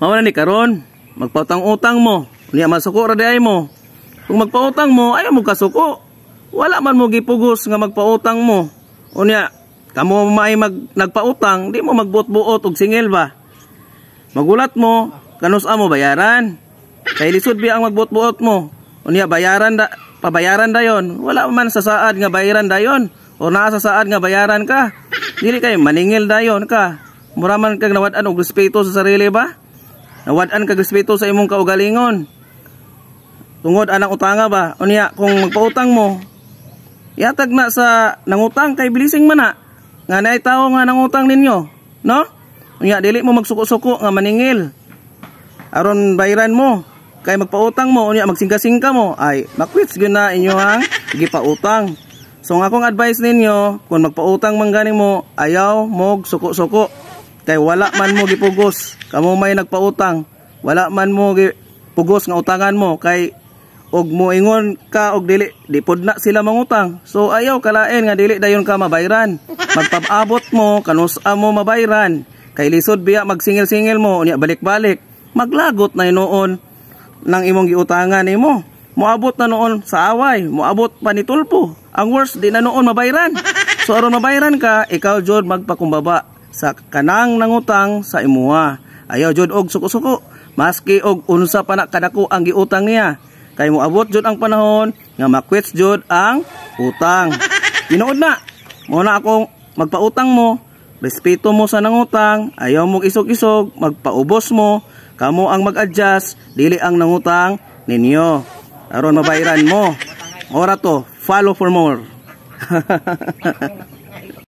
Mao na ni karon, magpautang-utang mo. Unya masuko ra di ay mo. Kung magpautang mo, ayaw mo kasuko. Wala man mo gipugos nga magpautang mo. Unya, kamo may nagpautang, di mo magbuot-buot og singil ba? Magulat mo, kanus mo bayaran. Kay lisod bi ang magbuot-buot mo. Unya pabayaran dayon. Wala man sa saad nga bayaran dayon. O naa sa saad nga bayaran ka. Dili kay maningil dayon ka. Mura man kag nawad-an og respeto sa sarili ba? Nawad-an kag respeto sa imong kaugalingon. Tungod anang utanga ba? Unya kung magpautang mo, yatag na sa nangutang kay bilising man na. Nga naay tawo nga nangutang ninyo, no? Unya dili mo magsuko-suko nga maningil. Aron bayaran mo. Kay magpautang mo, unya magsingka-singka mo, ay makwits gyud na inyo ang gipautang. So nga akong advice ninyo, kung magpautang man ganing mo, ayaw mo suko-suko. Kay wala man mo gipugos. Kamo may nagpautang, wala man mo gipugos nga utangan mo kay og moingon ka og dili di pod na sila mangutang. So ayaw kalain nga dili dayon ka mabayran. Magpababot mo kanus-a mo mabayran. Kay lisod biya magsingil-singil mo unya balik-balik. Maglagot na noon nang imong giutangan nimo. Moabot na noon sa away, moabot pa ni tulpo. Ang worst di na noon mabayran. So aron mabayran ka, ikaw jud magpakumbaba sa kanang nangutang sa imuha. Ayaw jud og suko-suko. Maski og unsa pa na kadako ang giutang niya. Kay moabot jud ang panahon nga makwits jud ang utang. Tinuod na. Muna akong magpautang mo, respeto mo sa nangutang, ayaw mo isog-isog, magpaubos mo, kamo ang mag-adjust, dili ang nangutang ninyo. Aron mabayaran mo. Ora to, follow for more.